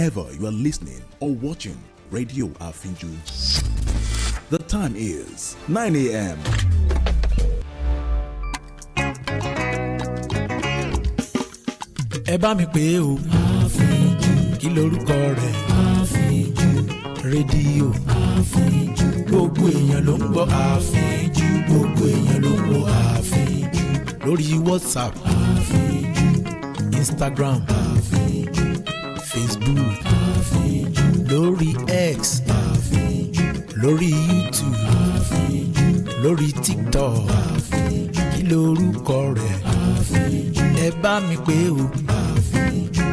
wherever you are listening or watching Radio Afinju. The time is 9 a.m. Ẹ bá mi pè o. Àfíjù. Kí lorúkọ rẹ̀? Àfíjù. Rédíò. Àfíjù. Gbogbo èèyàn ló ń gbọ́ àfíjù. Gbogbo èèyàn ló ń gbọ́ àfíjù. Lórí WhatsApp. Àfíjù. Instagram. Àfíjù. Facebook. Àfíjù. Lórí X. Àfíjù. Lórí YouTube. Àfíjù. Lórí TikTok. Àfíjù. Kí lorúkọ rẹ̀? Àfíjù. Ẹ bá mi pè o. Àfíjù.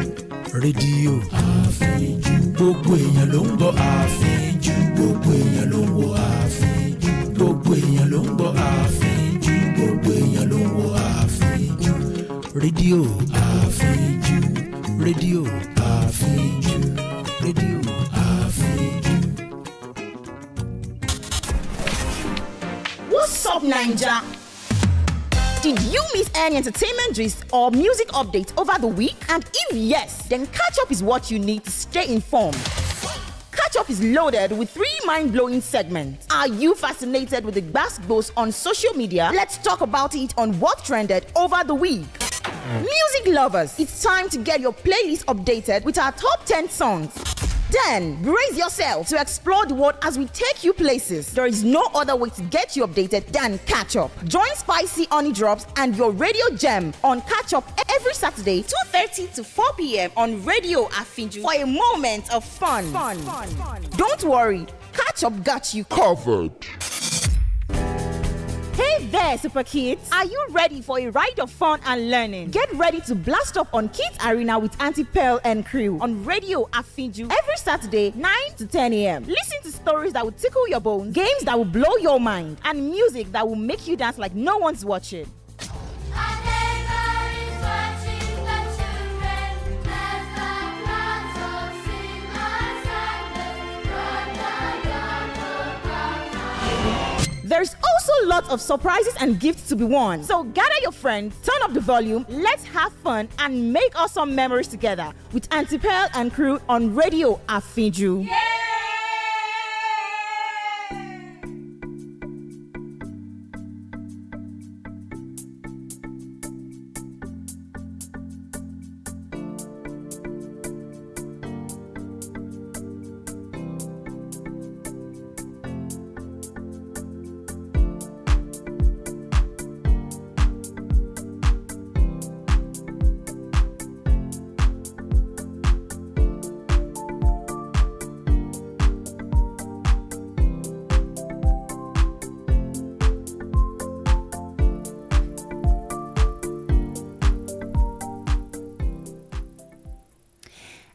Rédíò. Àfíjù. Gbogbo èèyàn ló ń gbọ́ àfíjù. Gbogbo èèyàn ló ń wo àfíjù. Gbogbo èèyàn ló ń gbọ́ àfíjù. Gbogbo èèyàn ló ń wo àfíjù. Rédíò àfíjù. Rédíò àfíjù. Rédíò àfíjù. What's up, Ninja? Did you miss any entertainment gist or music updates over the week? And if yes, then Catch Up is what you need to stay informed. Catch Up is loaded with 3 mind-blowing segments. Are you fascinated with the gbas on social media? Let's talk about it on what trended over the week. Music lovers, it's time to get your playlist updated with our top 10 songs. Then, brace yourself to explore the world as we take you places. There is no other way to get you updated than Catch Up. Join Spicy Honey Drops and your radio gem on Catch Up every Saturday, 2:30 to 4 p.m. on Radio Afinju for a moment of fun. Don't worry, Catch Up got you covered. Hey there, Super Kids! Are you ready for a ride of fun and learning? Get ready to blast up on Kiddies Arena with Auntie Pearl and crew on Radio Afinju every Saturday, 9 to 10 a.m. Listen to stories that will tickle your bones, games that will blow your mind, and music that will make you dance like no one's watching. There's also lots of surprises and gifts to be won. So gather your friends, turn up the volume, let's have fun and make awesome memories together with Auntie Pearl and crew on Radio Afinju. Yeah!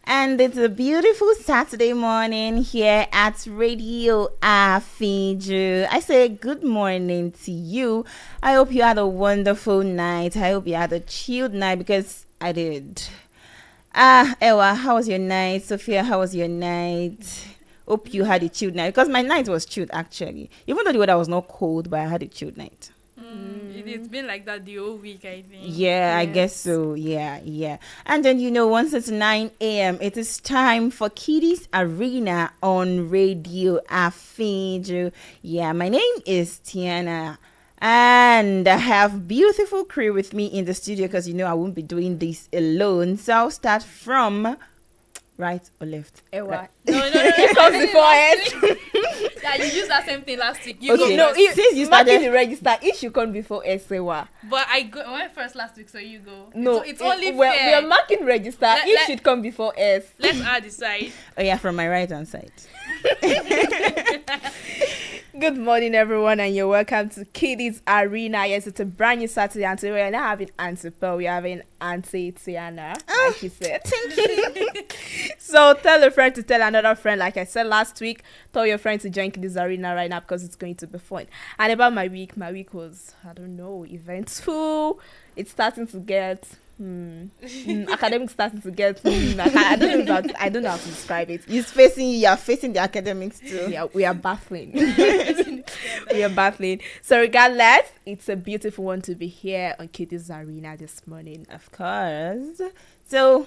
And it's a beautiful Saturday morning here at Radio Afinju. I say good morning to you. I hope you had a wonderful night. I hope you had a chilled night because I did. Ewa, how was your night? Sophia, how was your night? Hope you had a chilled night because my night was chilled actually. Even though the weather was not cold, but I had a chilled night. It's been like that the whole week, I think. Yeah, yes. I guess so. Yeah. And then, once it's 9 a.m., it is time for Kiddies Arena on Radio Afinju. Yeah, my name is Tiana. And I have beautiful crew with me in the studio because, I won't be doing this alone. So I'll start from right or left? Right. No. It comes before it. Yeah, you used that same thing last week. Okay. No, since you started the register, it should come before Esewa. But I went first last week, so you go. No, it's only fair. We are marking register. It should come before S. Let's decide. Oh yeah, from my right hand side. Good morning, everyone, and you're welcome to Kiddies Arena. Yes, it's a brand new Saturday, and today we're not having Auntie Pearl, we're having Auntie Tiana, like she said. Thank you. So tell a friend to tell another friend, like I said last week. Tell your friend to join Kiddies Arena right now because it's going to be fun. And about my week was, I don't know, eventful. It's starting to get academic starting to get I don't know how to describe it. You are facing the academics too. Yeah, we are battling. We are battling. So regardless, it's a beautiful one to be here on Kiddies Arena this morning. Of course. So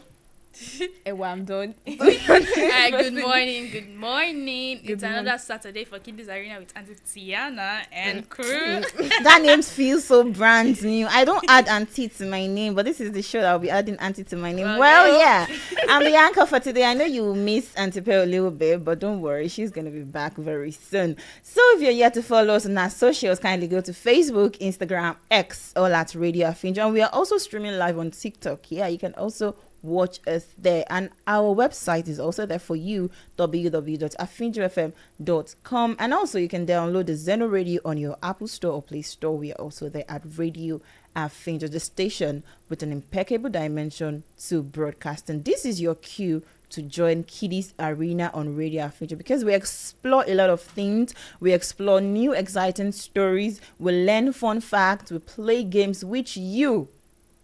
Ewa, I'm done. Hi, good morning. Good morning. Good It's another Saturday for Kiddies Arena with Auntie Tiana and crew. That name feels so brand new. I don't add auntie to my name, but this is the show that I'll be adding auntie to my name. Okay. Well, yeah, I'm the anchor for today. I know you will miss Auntie Pearl a little bit, but don't worry, she's gonna be back very soon. So if you're yet to follow us on our socials, kindly go to Facebook, Instagram, X, all at Radio Afinjo, and we are also streaming live on TikTok. Yeah, you can also watch us there, and our website is also there for you, www.afinjofm.com, and also you can download the Zeno Radio on your Apple Store or Play Store. We are also there at Radio Afinjo, the station with an impeccable dimension to broadcasting. This is your cue to join Kiddies Arena on Radio Afinjo, because we explore a lot of things. We explore new exciting stories, we learn fun facts, we play games which you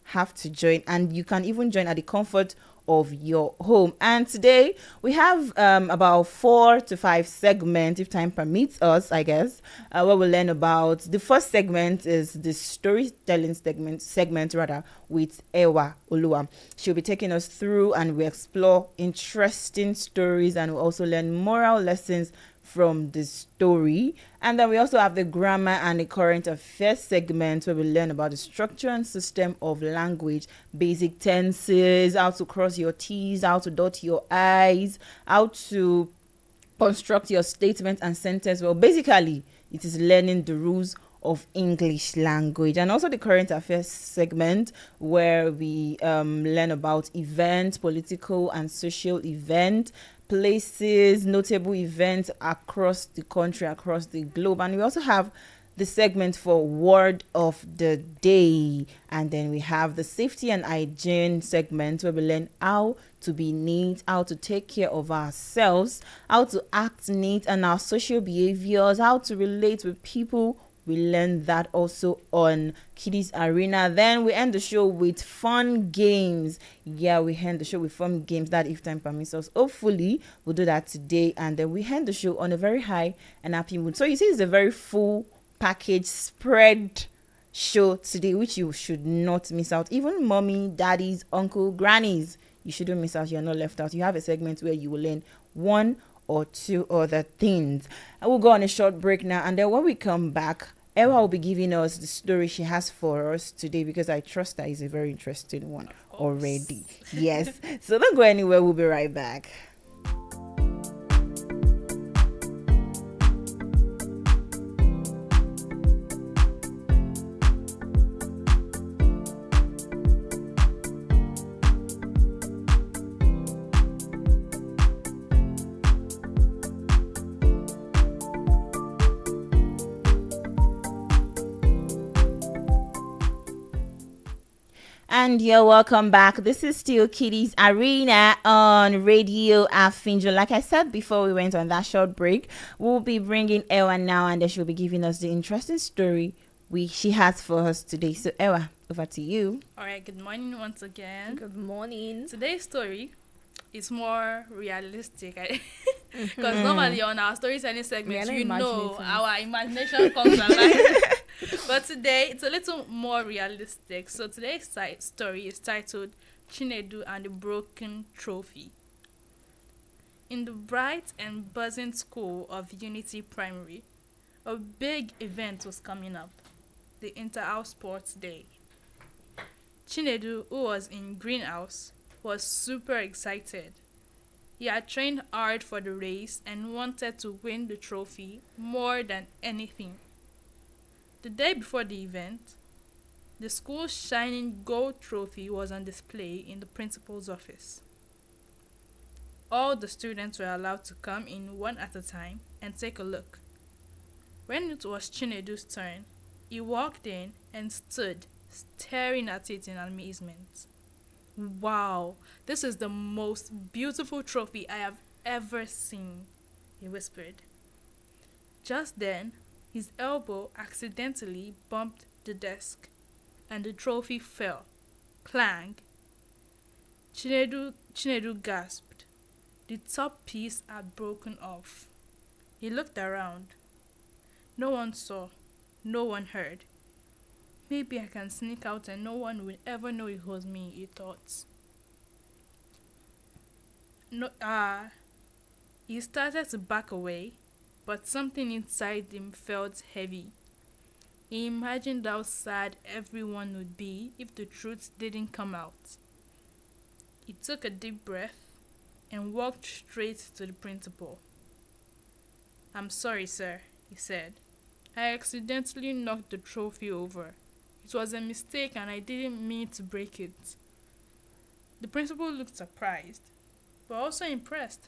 have to join, and you can even join at the comfort of your home. And today we have about 4 to 5 segments, if time permits us, I guess, where we'll learn about. The first segment is the storytelling segment with Ewa Olua. She'll be taking us through, and we explore interesting stories, and we'll also learn moral lessons from the story. And then we also have the grammar and the current affairs segment, where we learn about the structure and system of language, basic tenses, how to cross your T's, how to dot your I's, how to construct your statement and sentence. Well, basically it is learning the rules of English language. And also the current affairs segment, where we learn about events, political and social events, places, notable events across the country, across the globe. And we also have the segment for word of the day, and then we have the safety and hygiene segment, where we learn how to be neat, how to take care of ourselves, how to act neat, and our social behaviors, how to relate with people. We learn that also on Kiddies Arena. Then we end the show with fun games. Yeah, we end the show with fun games, that if time permits us. Hopefully, we'll do that today. And then we end the show on a very high and happy mood. So you see, it's a very full package spread show today, which you should not miss out. Even mommy, daddies, uncle, grannies, you shouldn't miss out. You're not left out. You have a segment where you will learn one or two other things. I will go on a short break now, and then when we come back, Ewa will be giving us the story she has for us today, because I trust that is a very interesting one already. Yes. So don't go anywhere. We'll be right back. And you're welcome back. This is still Kiddies Arena on Radio Afinjo. Like I said before we went on that short break, we'll be bringing Ewa now, and then she'll be giving us the interesting story she has for us today. So Ewa, over to you. All right, good morning once again. Good morning. Today's story is more realistic, because normally on our storytelling segment, our imagination comes alive. But today it's a little more realistic. So today's story is titled Chinedu and the Broken Trophy. In the bright and buzzing school of Unity Primary, a big event was coming up, the Inter-House Sports Day. Chinedu, who was in Greenhouse, was super excited. He had trained hard for the race and wanted to win the trophy more than anything. The day before the event, the school's shining gold trophy was on display in the principal's office. All the students were allowed to come in one at a time and take a look. When it was Chinedu's turn, he walked in and stood, staring at it in amazement. "Wow, this is the most beautiful trophy I have ever seen," he whispered. Just then, his elbow accidentally bumped the desk, and the trophy fell. Clang! Chinedu gasped. The top piece had broken off. He looked around. No one saw. No one heard. Maybe I can sneak out and no one will ever know it was me, he thought. no, he started to back away, but something inside him felt heavy. He imagined how sad everyone would be if the truth didn't come out. He took a deep breath and walked straight to the principal. "I'm sorry, sir," he said. "I accidentally knocked the trophy over. It was a mistake and I didn't mean to break it." The principal looked surprised, but also impressed.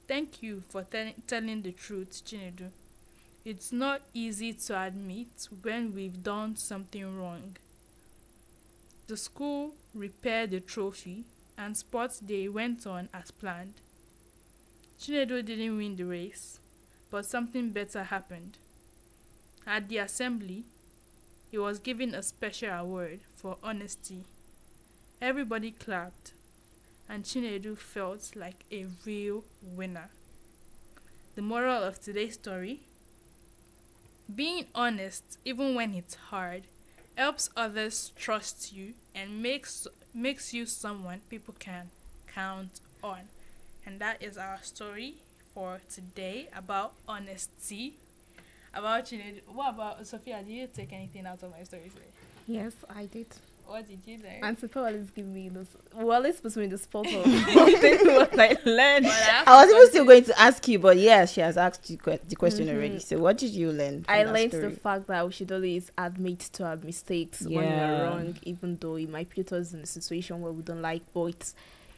"Thank you for telling the truth, Chinedu. It's not easy to admit when we've done something wrong." The school repaired the trophy and sports day went on as planned. Chinedu didn't win the race, but something better happened. At the assembly, he was given a special award for honesty. Everybody clapped, and Chinedu felt like a real winner. The moral of today's story: being honest, even when it's hard, helps others trust you and makes you someone people can count on. And that is our story for today about honesty. About Chinedu. What about Sophia? Did you take anything out of my story today? Yes, I did. What did you learn? And Sophia always give me this. Well, always puts me in the spot of what I learned. I was even still going to ask you, but yes, she has asked you the question already. So what did you learn? I learned the fact that we should always admit to our mistakes when we're wrong, even though it might put us in a situation where we don't like. But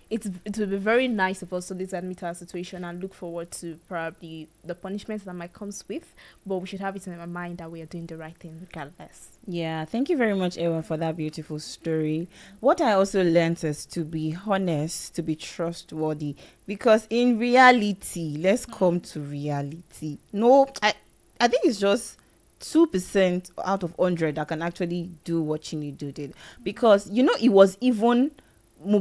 it will be very nice of us to always admit our situation and look forward to probably the punishments that might comes with. But we should have it in our mind that we are doing the right thing regardless. Yeah, thank you very much, Ewa, for that beautiful story. What I also learned is to be honest, to be trustworthy, because in reality, let's come to reality. No, I think it's just 2% out of 100 that can actually do what Chinedu did, because it was even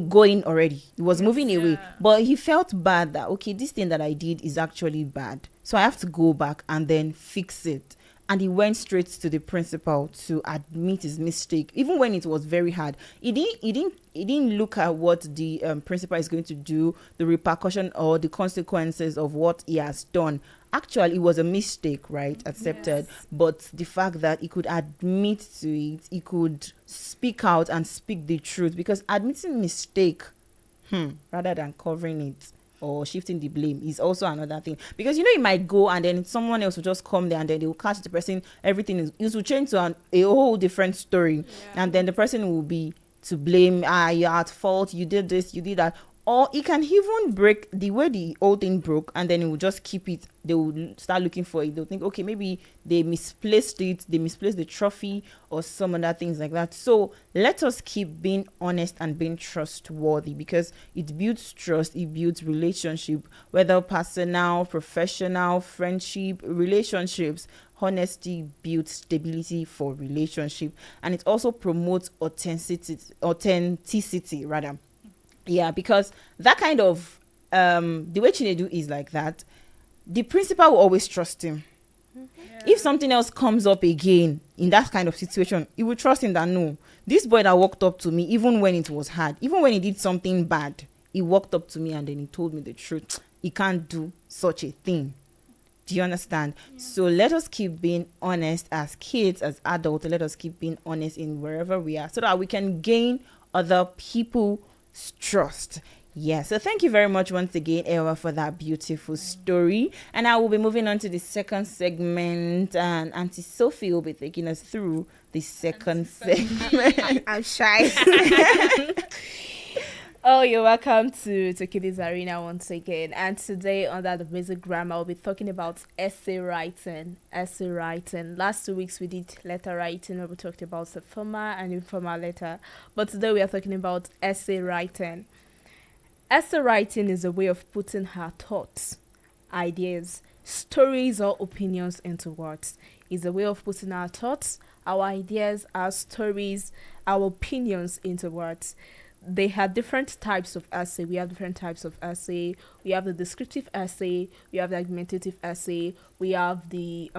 going already. He was moving away, but he felt bad that, okay, this thing that I did is actually bad, so I have to go back and then fix it. And he went straight to the principal to admit his mistake, even when it was very hard. He didn't look at what the principal is going to do, the repercussion or the consequences of what he has done. Actually, it was a mistake, right? Accepted. Yes. But the fact that he could admit to it, he could speak out and speak the truth, because admitting mistake, rather than covering it or shifting the blame, is also another thing. Because you might go and then someone else will just come there and then they will catch the person. Everything will change to a whole different story, and then the person will be to blame. You're at fault, you did this, you did that. Or it can even break the way the whole thing broke, and then it will just keep it. They will start looking for it. They'll think, okay, maybe they misplaced it, they misplaced the trophy or some other things like that. So let us keep being honest and being trustworthy, because it builds trust, it builds relationship, whether personal, professional, friendship, relationships. Honesty builds stability for relationship, and it also promotes authenticity rather. Yeah, because that kind of the way Chinedu is like that, the principal will always trust him. If something else comes up again in that kind of situation, he will trust him that, no, this boy that walked up to me, even when it was hard, even when he did something bad, he walked up to me and then he told me the truth. He can't do such a thing. Do you understand? So let us keep being honest as kids, as adults. Let us keep being honest in wherever we are, so that we can gain other people's trust. So thank you very much once again, Ewa, for that beautiful story. And I will be moving on to the second segment, and Auntie Sophie will be taking us through the second segment. I'm shy. Oh, you're welcome to Kiddies Arena once again. And today, under the basic grammar, I'll be talking about essay writing. Last 2 weeks we did letter writing, where we talked about the formal and informal letter. But today we are talking about essay writing. Essay writing is a way of putting our thoughts, ideas, stories, or opinions into words. It's a way of putting our thoughts, our ideas, our stories, our opinions into words. They have different types of essay. We have different types of essay. We have the descriptive essay. We have the argumentative essay. We have the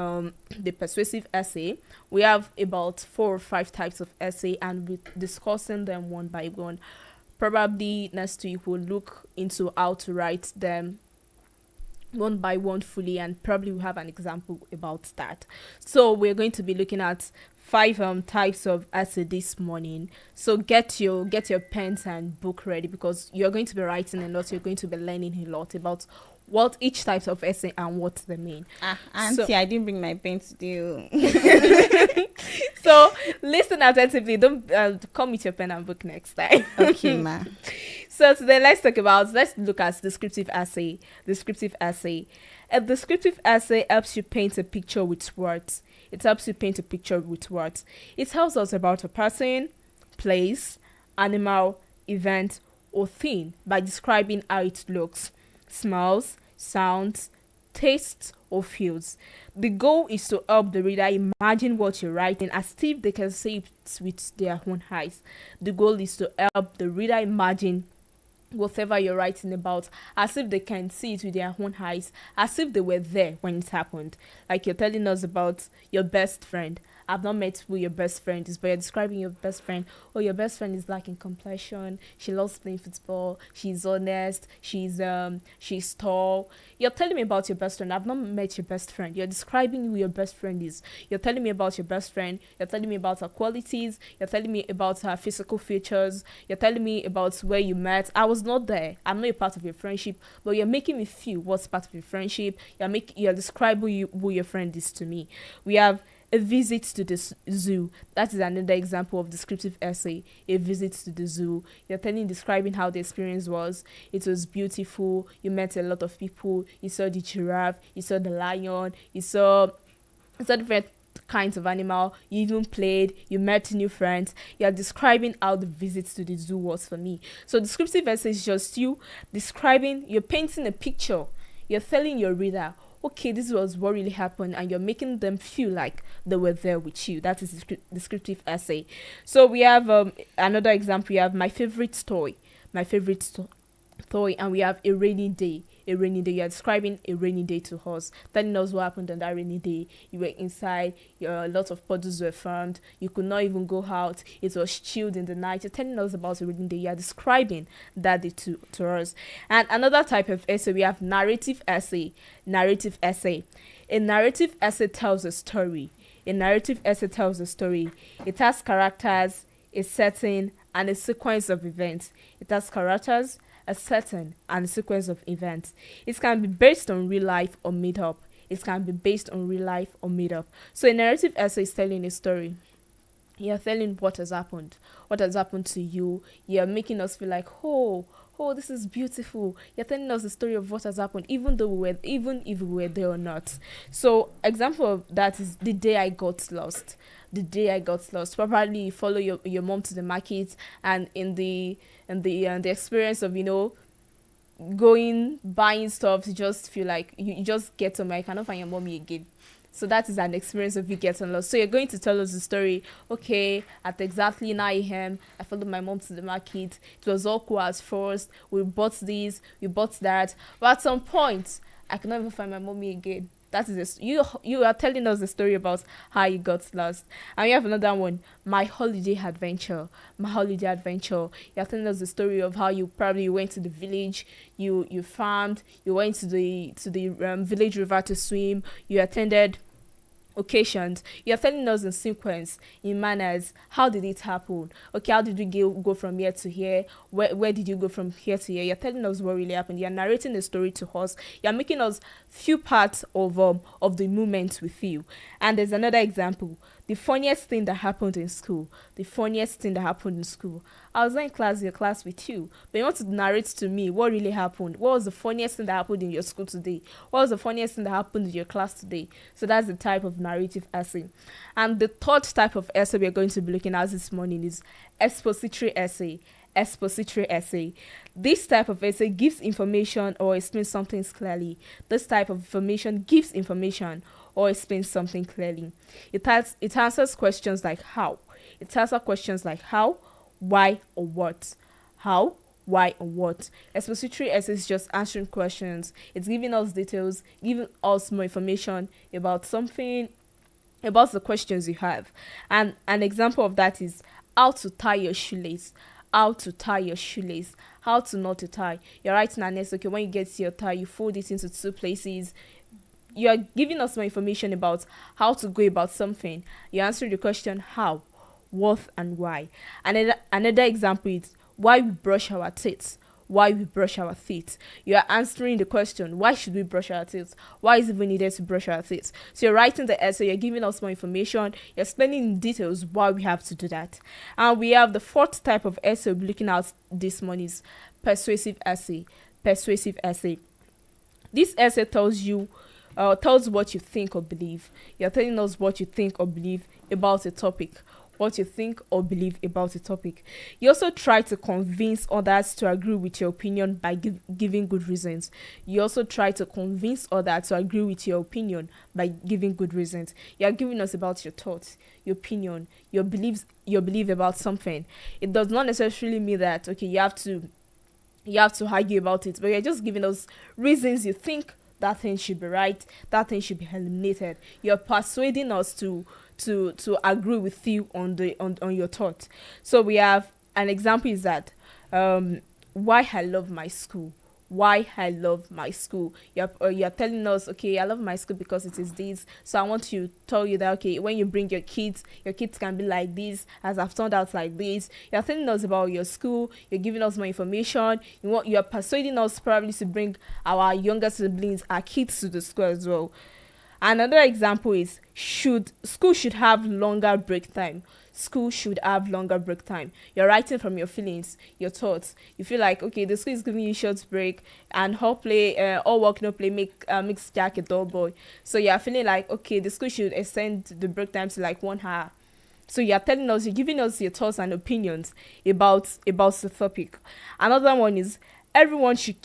persuasive essay. We have about 4 or 5 types of essay, and we're discussing them one by one. Probably next week we'll look into how to write them one by one fully, and probably we'll have an example about that. So we're going to be looking at 5 types of essay this morning. So get your pens and book ready, because you're going to be writing a lot. You're going to be learning a lot about what each type of essay and what they mean. Auntie, I didn't bring my pen today. So listen attentively. Don't come with your pen and book next time. Okay, ma. So today let's look at descriptive essay. Descriptive essay. A descriptive essay helps you paint a picture with words. It helps you paint a picture with words. It tells us about a person, place, animal, event, or thing by describing how it looks, smells, sounds, tastes, or feels. The goal is to help the reader imagine what you're writing as if they can see it with their own eyes. The goal is to help the reader imagine whatever you're writing about as if they can see it with their own eyes, as if they were there when it happened. Like you're telling us about your best friend. I've not met who your best friend is, but you're describing your best friend. Oh, your best friend is lacking complexion. She loves playing football. She's honest. She's tall. You're telling me about your best friend. I've not met your best friend. You're describing who your best friend is. You're telling me about your best friend. You're telling me about her qualities. You're telling me about her physical features. You're telling me about where you met. I was not there. I'm not a part of your friendship, but you're making me feel what's part of your friendship. You're describing who your friend is to me. We have a visit to the zoo. That is another example of descriptive essay. A visit to the zoo. You're describing how the experience was. It was beautiful. You met a lot of people. You saw the giraffe. You saw the lion. You saw different kinds of animal. You even played. You met new friends. You're describing how the visit to the zoo was for me. So descriptive essay is just you describing. You're painting a picture. You're telling your reader, okay, this was what really happened, and you're making them feel like they were there with you. That is descriptive essay. So we have another example. We have my favorite story, and we have a rainy day. A rainy day. You're describing a rainy day to us, telling us what happened on that rainy day. You were inside. A lot of puddles were formed. You could not even go out. It was chilled in the night. You're telling us about a rainy day. You're describing that day to us. And another type of essay, we have narrative essay. Narrative essay. A narrative essay tells a story. A narrative essay tells a story. It has characters, a setting, and a sequence of events. It has characters, a setting, and a sequence of events. It can be based on real life or made up. It can be based on real life or made up. So a narrative essay is telling a story. You're telling what has happened to you. You're making us feel like, oh, this is beautiful. You're telling us the story of what has happened, even if we were there or not. So example of that is the day I got lost. The day I got lost. Probably you follow your mom to the market, and in the experience of buying stuff, you just feel like you just get somewhere, I cannot find your mommy again. So that is an experience of you getting lost. So you're going to tell us the story. Okay, at exactly 9 a.m., I followed my mom to the market. It was all cool at first. We bought this, we bought that. But at some point, I could not even find my mommy again. That is you are telling us the story about how you got lost. And we have another one, my holiday adventure. You're telling us the story of how you probably went to the village, you farmed, you went to the village river to swim, you attended occasions. You're telling us in sequence, in manners, how did it happen? Okay, how did we go from here to here? Where did you go from here to here? You're telling us what really happened. You're narrating the story to us. You're making us feel part of the moment with you. And there's another example. The funniest thing that happened in school. I was not in your class with you, but you want to narrate to me what really happened. What was the funniest thing that happened in your school today? What was the funniest thing that happened in your class today? So that's the type of narrative essay. And the third type of essay we're going to be looking at this morning is expository essay. This type of essay gives information or explains something clearly. This type of information gives information or explains something clearly. It answers questions like how. Why, or what. How, why, or what. Expository essay is just answering questions. It's giving us details, giving us more information about something, about the questions you have. And an example of that is how to tie your shoelace. how to tie your shoelace, how to knot to tie. You're writing an essay. Okay, when you get to your tie, you fold it into 2 places. You are giving us more information about how to go about something. You answer the question how, what, and why. Another example is why we brush our teeth. Why we brush our teeth. You are answering the question, why should we brush our teeth? Why is it even needed to brush our teeth? So you're writing the essay, you're giving us more information, you're explaining in details why we have to do that. And we have the 4th type of essay we're looking at this morning is persuasive essay. Persuasive essay. This essay tells what you think or believe. You're telling us what you think or believe about a topic. What you think or believe about a topic. You also try to convince others to agree with your opinion by giving good reasons. You also try to convince others to agree with your opinion by giving good reasons. You are giving us about your thoughts, your opinion, your belief about something. It does not necessarily mean that okay, you have to argue about it, but you're just giving us reasons you think that thing should be right, that thing should be eliminated. You're persuading us to agree with you on your thought. So we have an example is that why I love my school. Why I love my school. You're telling us, okay, I love my school because it is this. So I want to tell you that, okay, when you bring your kids can be like this, as I've turned out like this. You're telling us about your school. You're giving us more information. You're persuading us probably to bring our younger siblings, our kids to the school as well. Another example is school should have longer break time. School should have longer break time. You're writing from your feelings, your thoughts. You feel like, okay, the school is giving you short break and all work, no play makes Jack a dull boy. So you're feeling like, okay, the school should extend the break time to like 1 hour. So you're giving us your thoughts and opinions about the topic. Another one is everyone should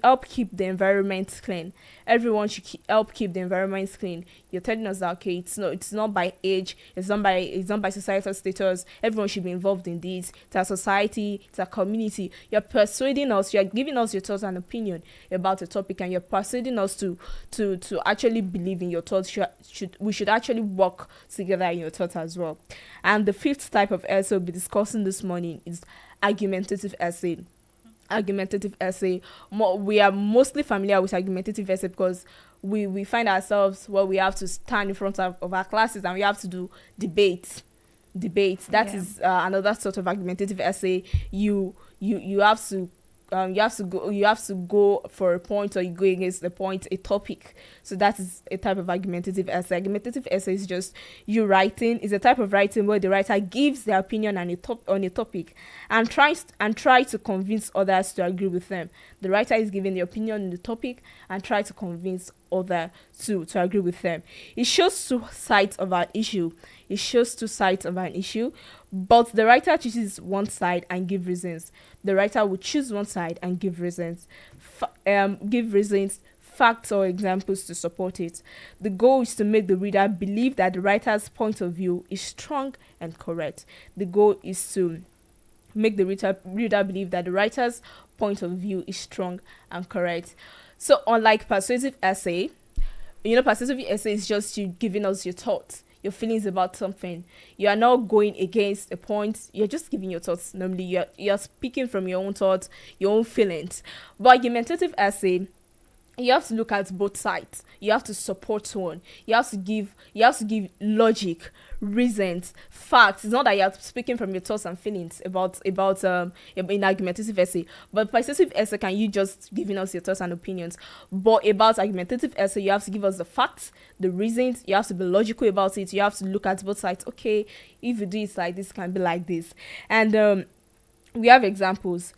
help keep the environment clean. Everyone should help keep the environment clean. You're telling us that okay, it's not by age, it's not by societal status. Everyone should be involved in this. It's a society, it's a community. You're persuading us. You're giving us your thoughts and opinion about the topic, and you're persuading us to actually believe in your thoughts. We should actually work together in your thoughts as well. And the 5th type of essay we'll be discussing this morning is argumentative essay. Argumentative essay. We are mostly familiar with argumentative essay because we find ourselves we have to stand in front of our classes and we have to do debates. That is another sort of argumentative essay. You have to go for a point, or you go against the point, a topic. So that is a type of argumentative essay. Argumentative essay is just you writing. It's a type of writing where the writer gives their opinion on a topic and try to convince others to agree with them. The writer is giving the opinion on the topic and try to convince others to agree with them. It shows 2 sides of an issue. But the writer chooses one side and give reasons. The writer will choose one side and give reasons. Facts or examples to support it. The goal is to make the reader believe that the writer's point of view is strong and correct. The goal is to make the reader believe that the writer's point of view is strong and correct. So unlike persuasive essay, persuasive essay is just you giving us your thoughts, your feelings about something. You are not going against a point. You're just giving your thoughts. Normally, you're speaking from your own thoughts, your own feelings. But argumentative essay, you have to look at both sides. You have to support one. You have to give logic, reasons, facts. It's not that you're speaking from your thoughts and feelings about in argumentative essay. But persuasive essay, can you just giving us your thoughts and opinions? But about argumentative essay, you have to give us the facts, the reasons. You have to be logical about it. You have to look at both sides. Okay, if you do it like this, it can be like this. And we have examples.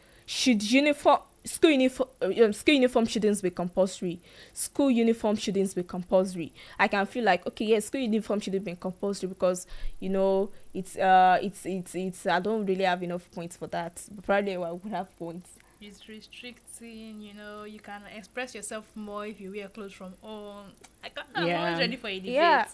School uniform shouldn't be compulsory. School uniform shouldn't be compulsory. I can feel like, okay, yes, school uniform shouldn't be compulsory because it's I don't really have enough points for that. But probably I would have points. It's restricting, you can express yourself more if you wear clothes from home. I'm always ready for a debate. Yeah.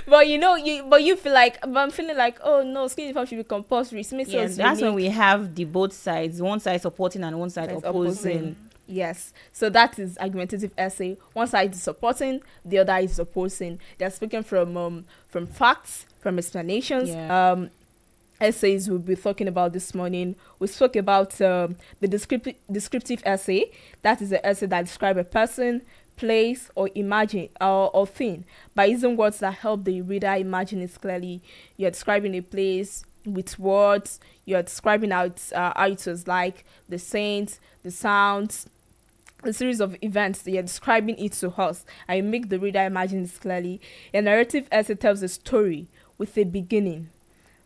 But you feel like, but I'm feeling like, oh no, school uniform should be compulsory. Yes, that's when we have the both sides, one side supporting and one side opposing. Yes, so that is argumentative essay. One side is supporting, the other is opposing. They're speaking from facts, from explanations. essays we'll be talking about this morning. We spoke about the descriptive essay. That is an essay that describes a person, place, or imagine or thing by using words that help the reader imagine it clearly. You're describing a place with words. You're describing how it was like, the scenes, the sounds, a series of events that you're describing it to us, and you make the reader imagine this clearly. A narrative essay tells a story with a beginning,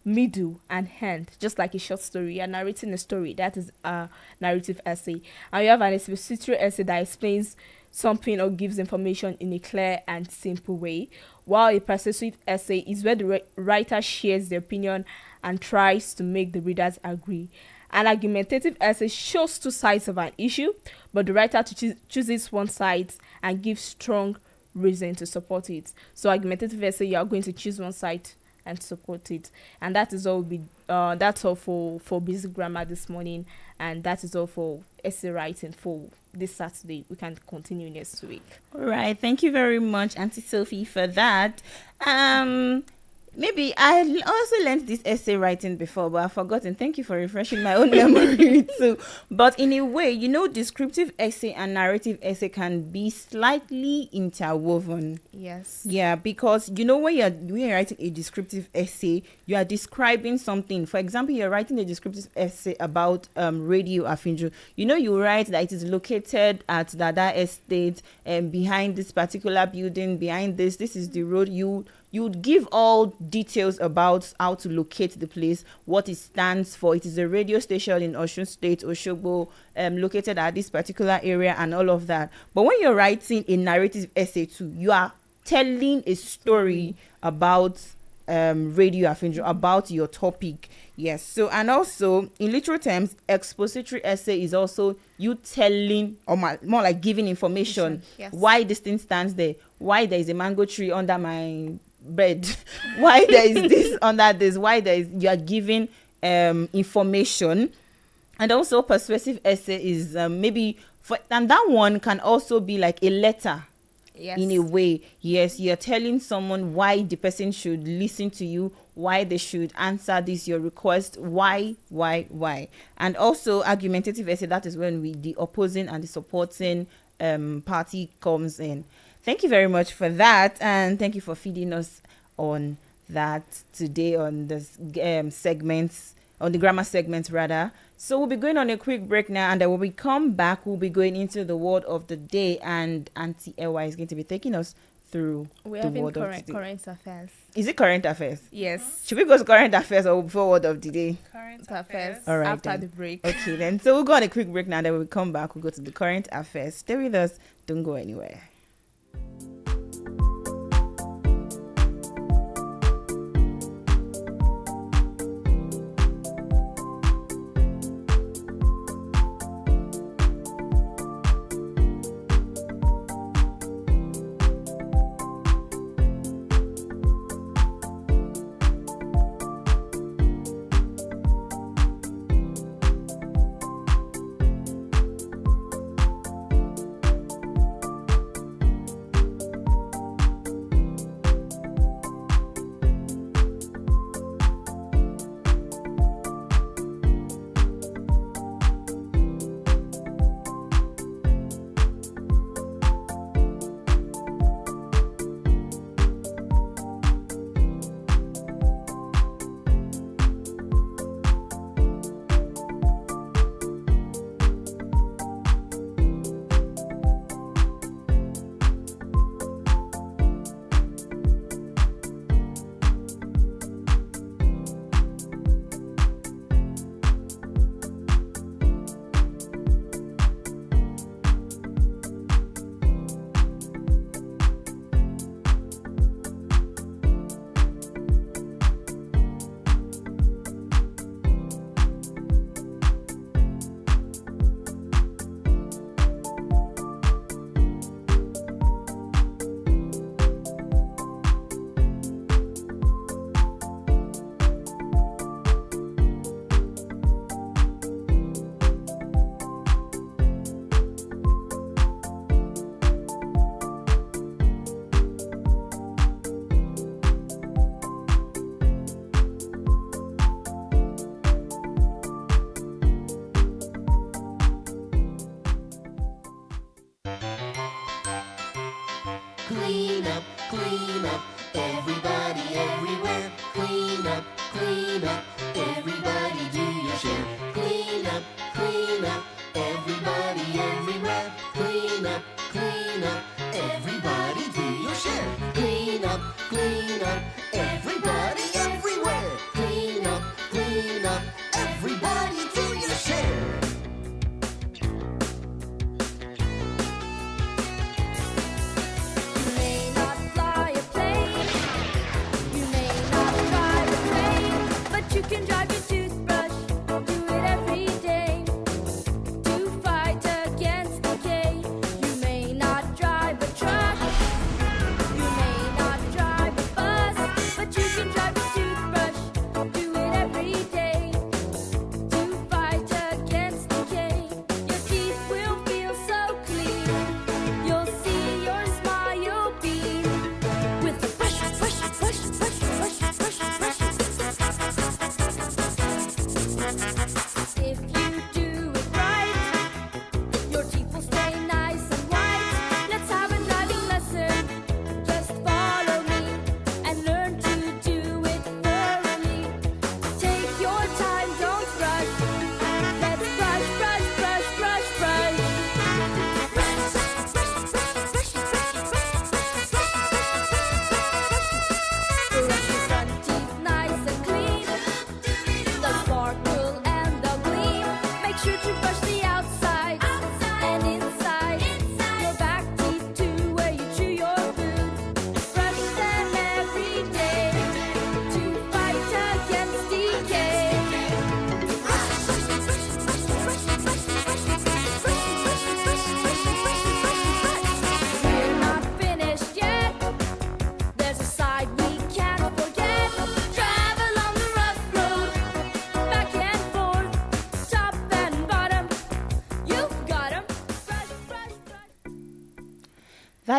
middle, and end, just like a short story. You're narrating a story. That is a narrative essay. And you have an expository essay that explains something or gives information in a clear and simple way, while a persuasive essay is where the writer shares their opinion and tries to make the readers agree. An argumentative essay shows two sides of an issue, but the writer chooses one side and gives strong reason to support it. So argumentative essay, you are going to choose one side and support it. And that is all that's all for basic grammar this morning, and that is all for essay writing for this Saturday. We can continue next week. All right, thank you very much, Auntie Sophie, for that. Maybe I also learned this essay writing before, but I've forgotten. Thank you for refreshing my own memory too. But in a way, descriptive essay and narrative essay can be slightly interwoven. Yes. Yeah, because when you're writing a descriptive essay, you are describing something. For example, you're writing a descriptive essay about Radio Afinju. You write that it is located at Dada Estate and behind this particular building, behind this is the road. You would give all details about how to locate the place, what it stands for. It is a radio station in Osun State, Osogbo, located at this particular area and all of that. But when you're writing a narrative essay too, you are telling a story about Radio Afinjo, about your topic. Yes. So, and also in literal terms, expository essay is also you telling, or more like giving information. Yes. Why this thing stands there, why there is a mango tree under my bed, why there is this under this, why you are giving information. And also persuasive essay is and that one can also be like a letter. Yes. In a way. Yes, you're telling someone why the person should listen to you, why they should answer this your request, why. And also argumentative essay, that is when the opposing and the supporting party comes in. Thank you very much for that, and thank you for feeding us on that today on this segments, on the grammar segment rather. So we'll be going on a quick break now, and then when we come back, we'll be going into the word of the day, and Auntie Ewa is going to be taking us through the word of the day. Current affairs. Is it current affairs? Yes. Should we go to current affairs or before word of the day? Current affairs. All right, after then. the break. Okay, then. So we'll go on a quick break now, then when we come back, we'll go to the current affairs. Stay with us. Don't go anywhere.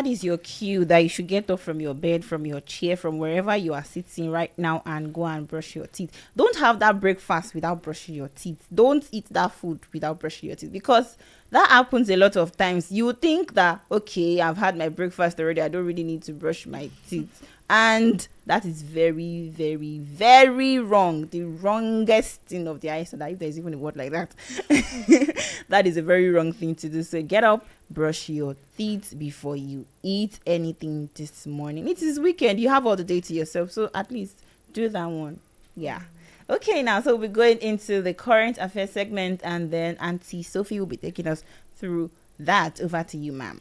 that is your cue that you should get up from your bed, from your chair, from wherever you are sitting right now and go and brush your teeth. Don't have that breakfast without brushing your teeth. Don't eat that food without brushing your teeth, because that happens a lot of times. You think that, okay, I've had my breakfast already, I don't really need to brush my teeth. And that is very, very, very wrong. The wrongest thing of the eyes, so that if there's even a word like that, that is a very wrong thing to do. So get up, brush your teeth before you eat anything this morning. It is weekend. You have all the day to yourself, so at least do that one. Yeah. Okay, now, so we're going into the current affairs segment, and then Auntie Sophie will be taking us through that. Over to you, ma'am.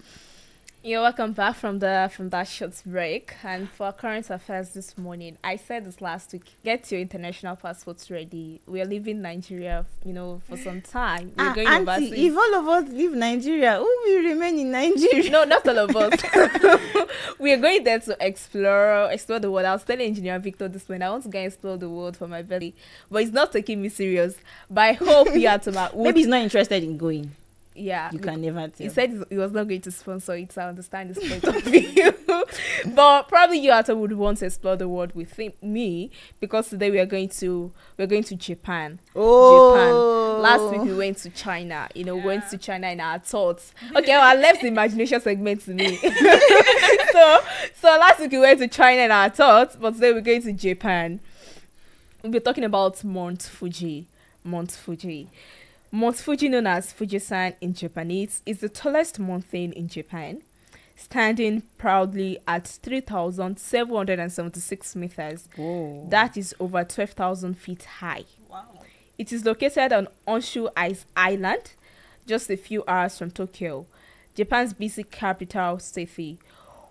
You're welcome back from that short break. And for current affairs this morning, I said this last week, get your international passports ready. We are leaving Nigeria, for some time. We're going Auntie, overseas. if all of us leave Nigeria, who will remain in Nigeria? No, not all of us. We are going there to explore the world. I was telling Engineer Victor this morning, I want to go and explore the world for my belly, but he's not taking me serious. But I hope you are to maybe he's not interested in going. Yeah, you can never tell. He said he was not going to sponsor it, so I understand his point of view. But probably you Ato would want to explore the world with me, because today we're going to Japan. Oh, Japan. Last week we went to China. Went to China in our thoughts. Okay, well, I left the imagination segment to me. so last week we went to China in our thoughts, but today we're going to Japan. We'll be talking about Mount Fuji. Mount Fuji, known as Fujisan in Japanese, is the tallest mountain in Japan, standing proudly at 3,776 meters. Whoa. That is over 12,000 feet high. Wow. It is located on Honshu Island, just a few hours from Tokyo, Japan's busy capital city.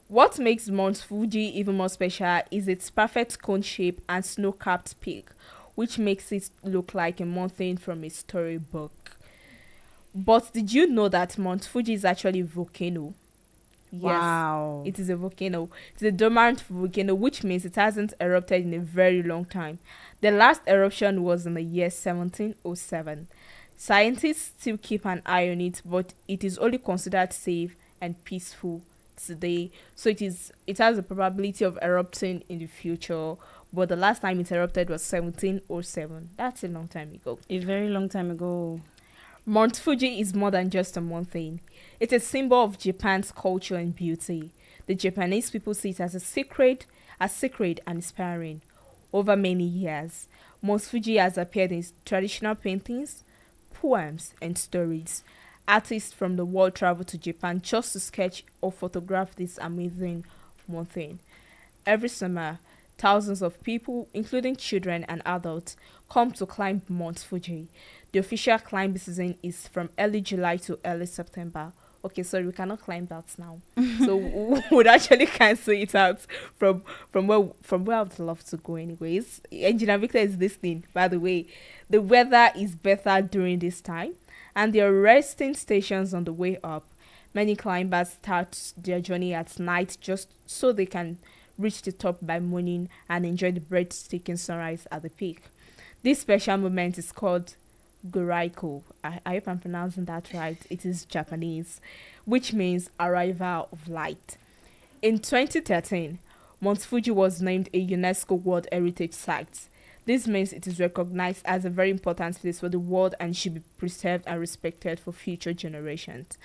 What makes Mount Fuji even more special is its perfect cone shape and snow-capped peak, which makes it look like a mountain from a storybook. But did you know that Mount Fuji is actually a volcano? Yes, wow. It is a volcano. It's a dormant volcano, which means it hasn't erupted in a very long time. The last eruption was in the year 1707. Scientists still keep an eye on it, but it is only considered safe and peaceful today. So it has a probability of erupting in the future. But the last time it erupted was 1707. That's a long time ago. A very long time ago. Mount Fuji is more than just a mountain. It's a symbol of Japan's culture and beauty. The Japanese people see it as sacred and inspiring. Over many years, Mount Fuji has appeared in traditional paintings, poems, and stories. Artists from the world travel to Japan just to sketch or photograph this amazing mountain. Every summer, thousands of people, including children and adults, come to climb Mount Fuji. The official climb season is from early July to early September. Okay, sorry, we cannot climb that now. So we would actually cancel it out from where I would love to go anyways. Engineer Victor is listening, by the way. The weather is better during this time, and there are resting stations on the way up. Many climbers start their journey at night just so they can reach the top by morning and enjoy the breathtaking sunrise at the peak. This special moment is called Goraiko. I hope I'm pronouncing that right. It is Japanese, which means arrival of light. In 2013, Mount Fuji was named a UNESCO World Heritage Site. This means it is recognized as a very important place for the world and should be preserved and respected for future generations.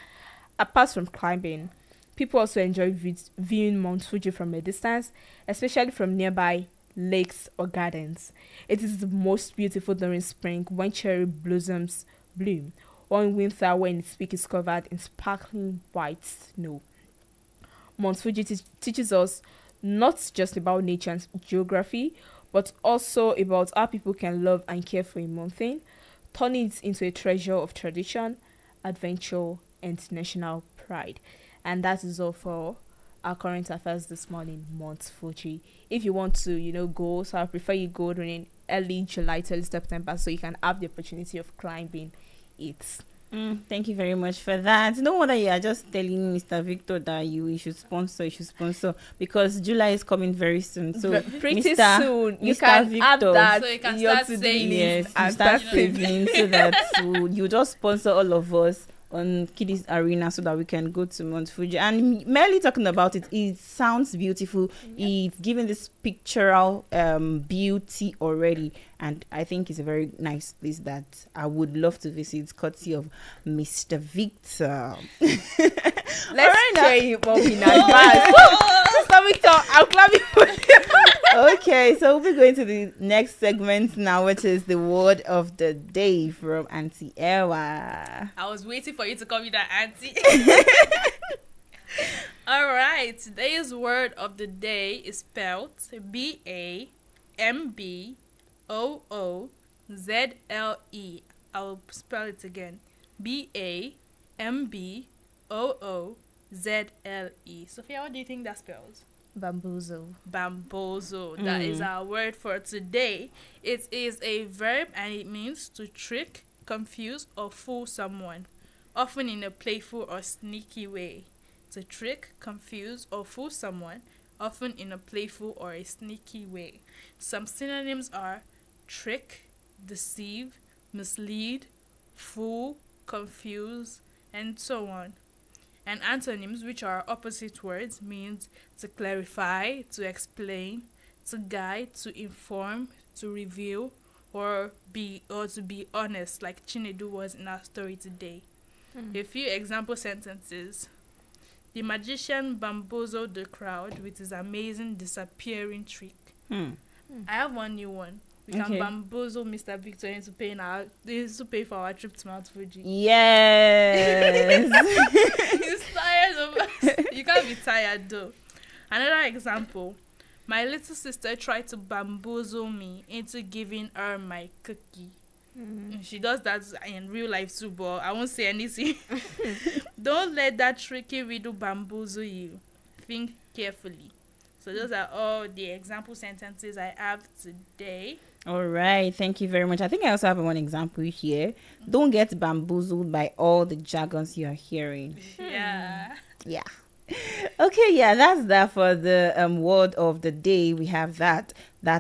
Apart from climbing, people also enjoy viewing Mount Fuji from a distance, especially from nearby lakes or gardens. It is the most beautiful during spring when cherry blossoms bloom, or in winter when its peak is covered in sparkling white snow. Mount Fuji teaches us not just about nature and geography, but also about how people can love and care for a mountain, turning it into a treasure of tradition, adventure, and national pride. And that is all for our current affairs this morning, Mount Fuji. If you want to, go, so I prefer you go during early July to early September so you can have the opportunity of climbing it. Thank you very much for that. No wonder you are just telling Mr. Victor that you should sponsor, because July is coming very soon. So pretty soon, you Mr. can Victor, have that. So you can your start to-do saving. list yes, and you start start saving. saving so that you just sponsor all of us on Kiddies Arena so that we can go to Mount Fuji. And merely talking about it, it sounds beautiful. It's giving this pictorial beauty already. And I think it's a very nice place that I would love to visit, courtesy of Mr. Victor. Let's try him up in advance. Mr. Victor, I'll clap you. Okay, so we'll be going to the next segment now, which is the word of the day from Auntie Ewa. I was waiting for you to call me that auntie. All right, today's word of the day is spelled B-A-M-B-O-O-Z-L-E. I'll spell it again. B-A-M-B-O-O-Z-L-E. Sophia, what do you think that spells? Bamboozle. Bamboozle. That is our word for today. It is a verb and it means to trick, confuse, or fool someone, often in a playful or sneaky way. To trick, confuse, or fool someone, often in a playful or a sneaky way. Some synonyms are trick, deceive, mislead, fool, confuse, and so on. And antonyms, which are opposite words, means to clarify, to explain, to guide, to inform, to reveal, or to be honest, like Chinedu was in our story today. A few example sentences. The magician bamboozled the crowd with his amazing disappearing trick. I have one new one. We can bamboozle Mr. Victor into paying for our trip to Mount Fuji. Yes. He's tired of us. You can't be tired though. Another example. My little sister tried to bamboozle me into giving her my cookie. She does that in real life too, but I won't say anything. Don't let that tricky riddle bamboozle you. Think carefully. So those are all the example sentences I have today. All right, thank you very much. I think I also have one example here. Don't get bamboozled by all the jargons you are hearing. Yeah. Okay, that's that for the word of the day. We have that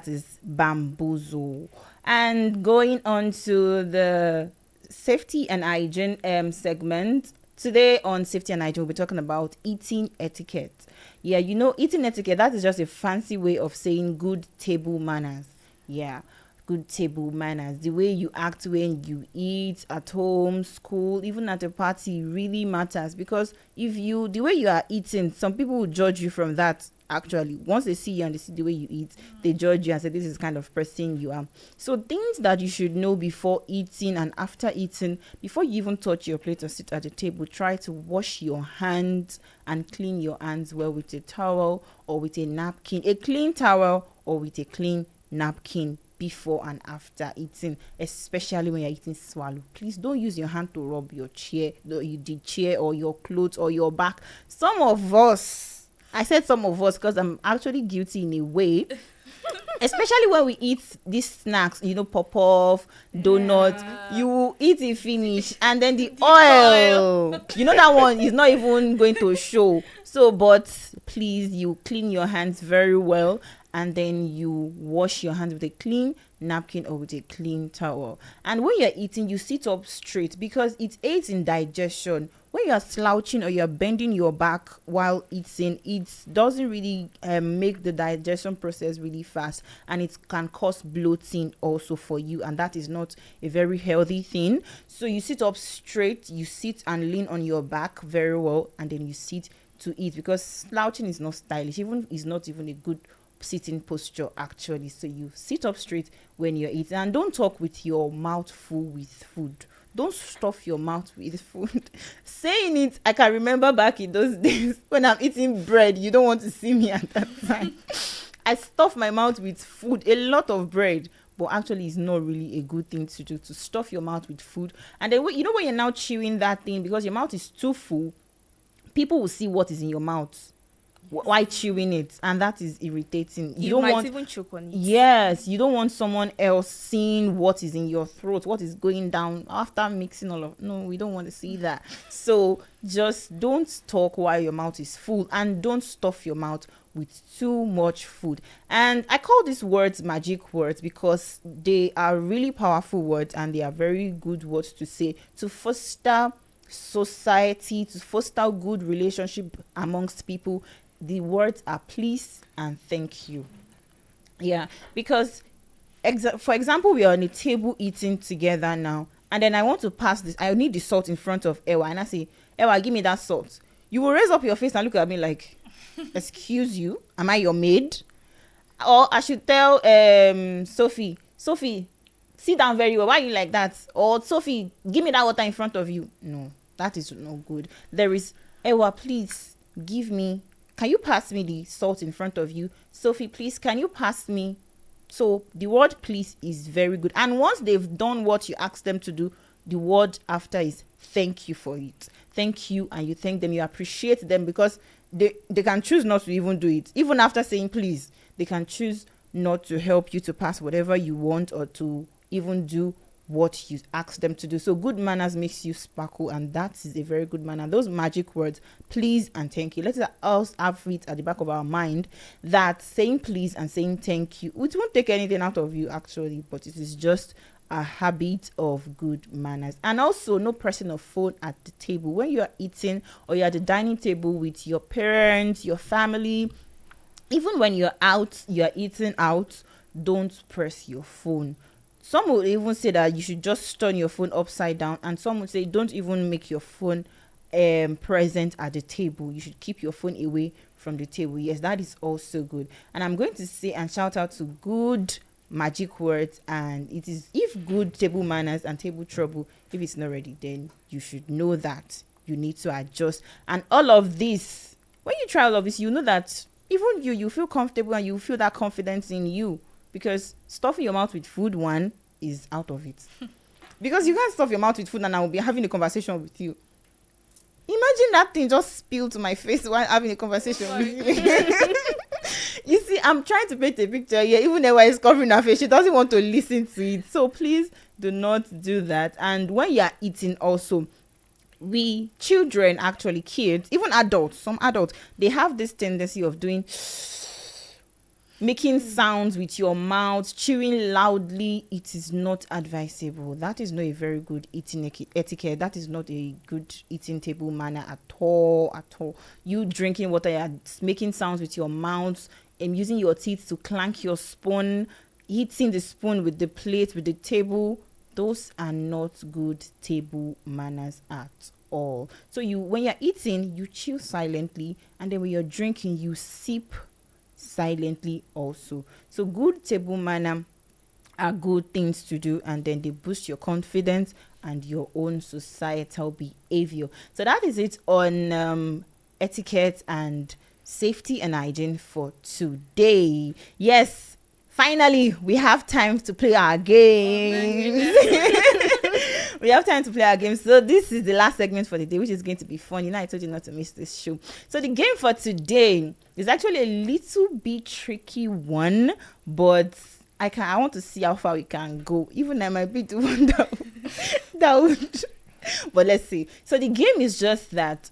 is bamboozle. And going on to the safety and hygiene segment. Today on safety and hygiene, we'll be talking about eating etiquette. Yeah, eating etiquette, that is just a fancy way of saying good table manners. Yeah, good table manners. The way you act when you eat at home, school, even at a party really matters, because the way you are eating, some people will judge you from that. Actually, once they see you and they see the way you eat, they judge you and say this is the kind of person you are. So things that you should know before eating and after eating, before you even touch your plate or sit at the table, try to wash your hands and clean your hands well with a towel or with a napkin. A clean towel or with a clean napkin before and after eating, especially when you're eating swallow. Please don't use your hand to rub your chair, the chair or your clothes or your back. Some of us, I said some of us because I'm actually guilty in a way, especially when we eat these snacks, pop-off, donut, you eat it finish and then the oil, that one is not even going to show. So, but please, you clean your hands very well and then you wash your hands with a clean napkin or with a clean towel. And when you're eating, you sit up straight because it aids in digestion. When you're slouching or you're bending your back while eating, it doesn't really make the digestion process really fast, and it can cause bloating also for you, and that is not a very healthy thing. So you sit up straight, you sit and lean on your back very well, and then you sit to eat, because slouching is not stylish, is not even a good sitting posture actually. So you sit up straight when you're eating, and don't talk with your mouth full with food. Don't stuff your mouth with food. Saying it, I can remember back in those days when I'm eating bread. You don't want to see me at that time. I stuff my mouth with food, a lot of bread. But actually, it's not really a good thing to do, to stuff your mouth with food. And then, when you're now chewing that thing, because your mouth is too full, people will see what is in your mouth while chewing it, and that is irritating. You might even choke on it. Yes, you don't want someone else seeing what is in your throat, what is going down after mixing we don't want to see that. So just don't talk while your mouth is full, and don't stuff your mouth with too much food. And I call these words magic words because they are really powerful words, and they are very good words to say to foster society, to foster good relationship amongst people, the words are please and thank you. Yeah, because for example, we are on a table eating together now, and then I want to pass this. I need the salt in front of Ewa, and I say, Ewa, give me that salt. You will raise up your face and look at me like, excuse you, am I your maid? Or I should tell Sophie, sit down very well. Why are you like that? Or Sophie, give me that water in front of you. No, that is not good. There is, Ewa, please can you pass me the salt in front of you? Sophie, please, can you pass me? So the word please is very good. And once they've done what you asked them to do, the word after is thank you for it. Thank you, and you thank them. You appreciate them, because they can choose not to even do it. Even after saying please, they can choose not to help you to pass whatever you want, or to even do what you ask them to do. So good manners makes you sparkle, and that is a very good manner. Those magic words, please and thank you, let us have it at the back of our mind that saying please and saying thank you, it won't take anything out of you actually, but it is just a habit of good manners. And also, no pressing of phone at the table when you are eating, or you're at the dining table with your parents, your family. Even when you're eating out, don't press your phone. Some would even say that you should just turn your phone upside down, and some would say don't even make your phone present at the table. You should keep your phone away from the table. Yes, that is also good. And I'm going to say and shout out to good magic words, and it is, if good table manners and table trouble, if it's not ready, then you should know that you need to adjust. And all of this, when you try all of this, you know that even you feel comfortable, and you feel that confidence in you. Because stuffing your mouth with food, one, is out of it. Because you can't stuff your mouth with food and I will be having a conversation with you. Imagine that thing just spilled to my face while having a conversation with you. You see, I'm trying to paint a picture here. Even though it's covering her face, she doesn't want to listen to it. So please do not do that. And when you are eating also, children, actually kids, even adults, some adults, they have this tendency of making sounds with your mouth, chewing loudly. It is not advisable. That is not a very good eating etiquette. That is not a good eating table manner at all. You drinking water, you're making sounds with your mouth, and using your teeth to clank your spoon, hitting the spoon with the plate, with the table. Those are not good table manners at all. So when you're eating, you chew silently, and then when you're drinking, you sip silently also. So good table manner are good things to do, and then they boost your confidence and your own societal behavior. So that is it on etiquette and safety and hygiene for today. Yes, finally we have time to play our games. We have time to play our game. So this is the last segment for the day, which is going to be fun. I told you not to miss this show. So the game for today is actually a little bit tricky one, but I want to see how far we can go. Even I might be the one that would. But let's see. So the game is just that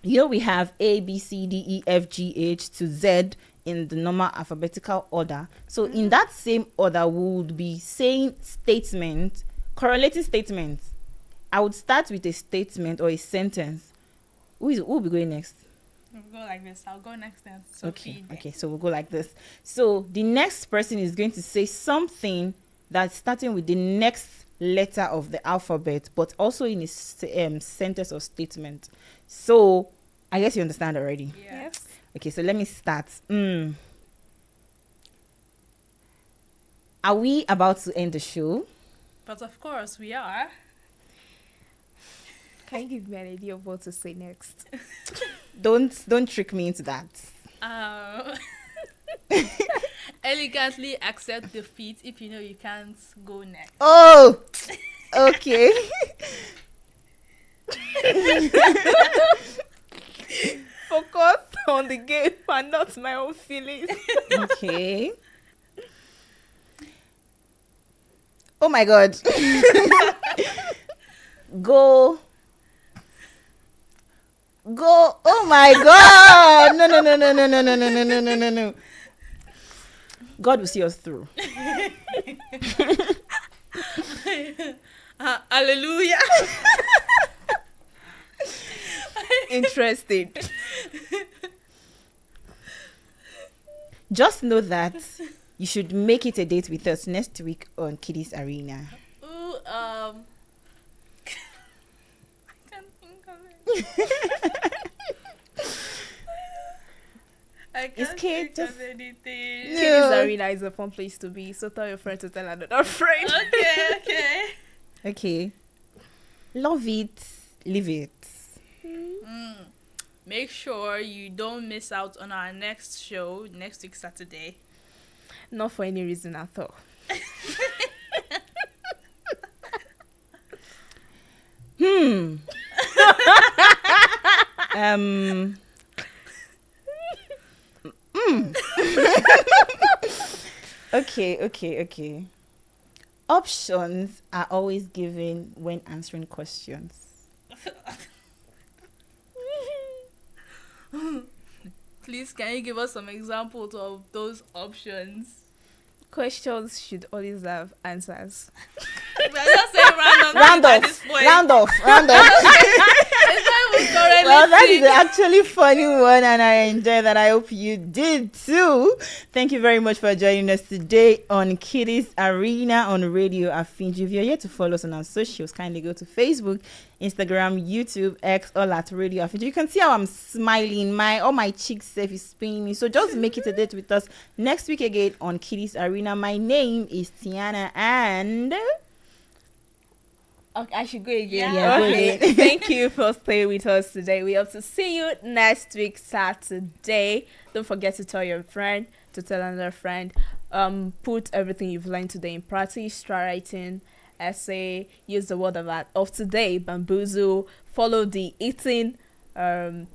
we have A, B, C, D, E, F, G, H to Z in the normal alphabetical order. So in that same order, we would be saying correlating statements. I would start with a statement or a sentence. Who will be going next? We'll go like this. I'll go next then. Okay, so we'll go like this. So the next person is going to say something that's starting with the next letter of the alphabet, but also in a sentence or statement. So I guess you understand already. Yes. Okay, so let me start. Are we about to end the show? But of course we are. Can you give me an idea of what to say next? Don't trick me into that. Elegantly accept defeat if you know you can't go next. Oh, okay. Focus on the game and not my own feelings. Okay. Oh my God. Go. Oh my God. No. God will see us through. Hallelujah. interesting. Just know that you should make it a date with us next week on Kiddies Arena. Ooh, I can't think of it. I can't think of anything. Kiddies Arena is a fun place to be, so tell your friend to tell another friend. Okay. Okay. Love it. Leave it. Make sure you don't miss out on our next show next week Saturday. Not for any reason at all. Okay. Options are always given when answering questions. Please, can you give us some examples of those options? Questions should always have answers. We're just saying random Round things at off. this point. Round off. It's not even correlating. Well, that is actually funny one, and I enjoy that. I hope you did too. Thank you very much for joining us today on Kiddies Arena on Radio Afinju. If you're yet to follow us on our socials, kindly go to Facebook, Instagram, YouTube, X, all at Radio Afinju. You can see how I'm smiling. All my cheeks safe is spinning me. So just make it a date with us next week again on Kiddies Arena. My name is Tiana, and Okay, I should go again. Yeah, go okay. again. Thank you for staying with us today. We hope to see you next week Saturday. Don't forget to tell your friend, to tell another friend. Put everything you've learned today in practice. Try writing, essay. Use the word of today, bamboozle. Follow the eating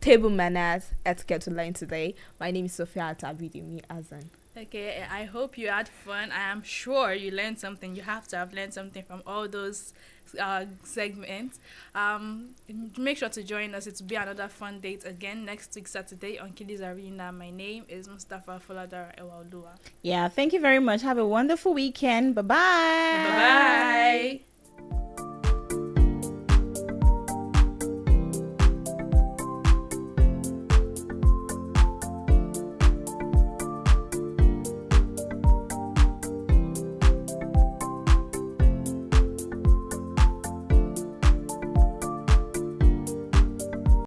table manners etiquette to learn today. My name is Sophia Atabidimi Azan. Okay, I hope you had fun. I am sure you learned something. You have to have learned something from all those segments. Make sure to join us. It will be another fun date again next week Saturday on Kiddies Arena. My name is Mustafa Foladara Ewalua. yeah, thank you very much. Have a wonderful weekend. Bye-bye. Bye-bye.